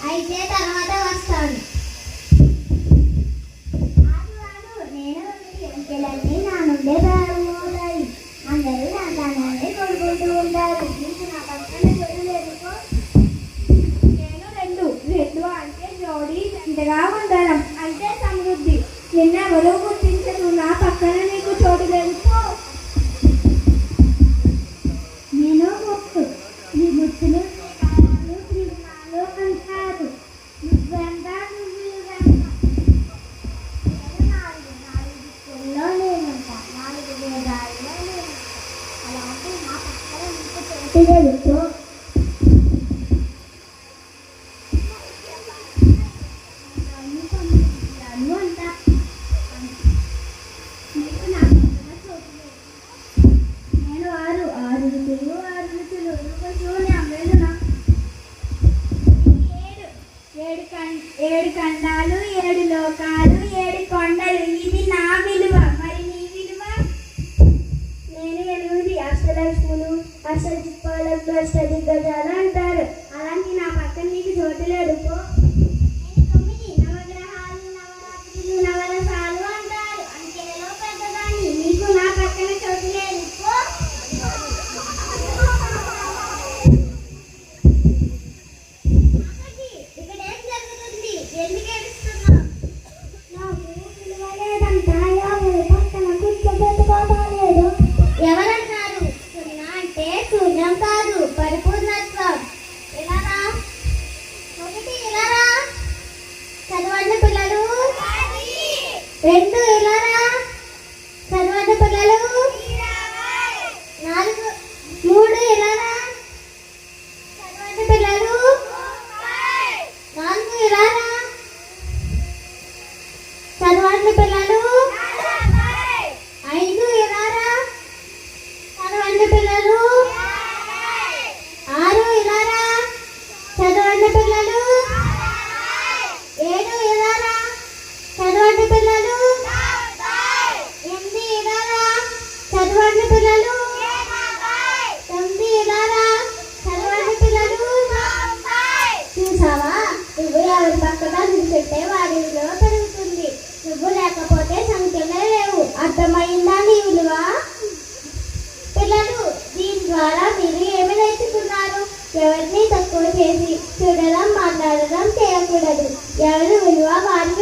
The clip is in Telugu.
అయితే తర్వాత వస్తాను. నేను అంకెలన్నీ నా నుండే ప్రారంభమవుతాయి. అందరూ నా స్థానాన్ని కొడుకుంటూ ఉంటారు. నీకు నా పక్కన చదువులేదుకో. నేను రెండు అంటే జోడీ, జంటగా ఉండడం అంటే సమృద్ధి. నిన్నెవరూ గుర్తించరు. నా పక్కన నీకు చోటు లేదుకో. నేను ముక్కు. నీ ముక్కులు అంటారు. నువ్వెంత నువ్వులో నేనుంటా. 4 వేదాల్లో నేను. అలాంటి నా పక్కన నీకు చోటు లేదుకో. ఏడు ఖండాలు, 7 లోకాలు, 7 కొండలు. ఇది నా విలువ. మరి నీ విలువ? నేను 8 అష్టలక్ష్ములు, అష్టదిక్పాలకు, అష్టదిగ్గజాలు అంటారు. అలాంటి నా పక్కన నీకు చోటు లేదుకో. నేను 9 నవగ్రహాలు, నవరాత్రులు, నవరసాలు అంటారు. అంకెలలో పెద్దదాన్ని. నీకు నా పక్కన చోటు లేదుకో. ఎవరన్నారు? 0 అంటే శూన్యం కాదు, పరిపూర్ణత్వం. ఇలారా 1 ఇలారా. చదవండి పిల్లలు. 2 ఇలారా. చదవండి పిల్లలు. 4 3 ఇలారా. చదవండి పిల్లలు. 4 ఇలారా. చదవండి పిల్లలు. 5 ఇలారా. చదవండి పిల్లలు. 6 ఇలారా. చదవండి పిల్లలు. 7 ఇలారా. చదవండి పిల్లలు. 8 ఇలారా. చదవండి పిల్లలు. 9 ఇలారా. చదవండి పిల్లలు. చూసావా? నువ్వు ఎవరి పక్కన నిల్చుంటే వారి విలువ పెరుగుతుంది. నువ్వు లేకపోతే సంఖ్యలే లేవు. అర్థమైందా నీ విలువ? పిల్లలు, దీని ద్వారా మీరు ఏమి నేర్చుకున్నారు? ఎవరిని తక్కువ చేసి చూడడం, మాట్లాడడం చేయకూడదు. ఎవరి విలువ వారికి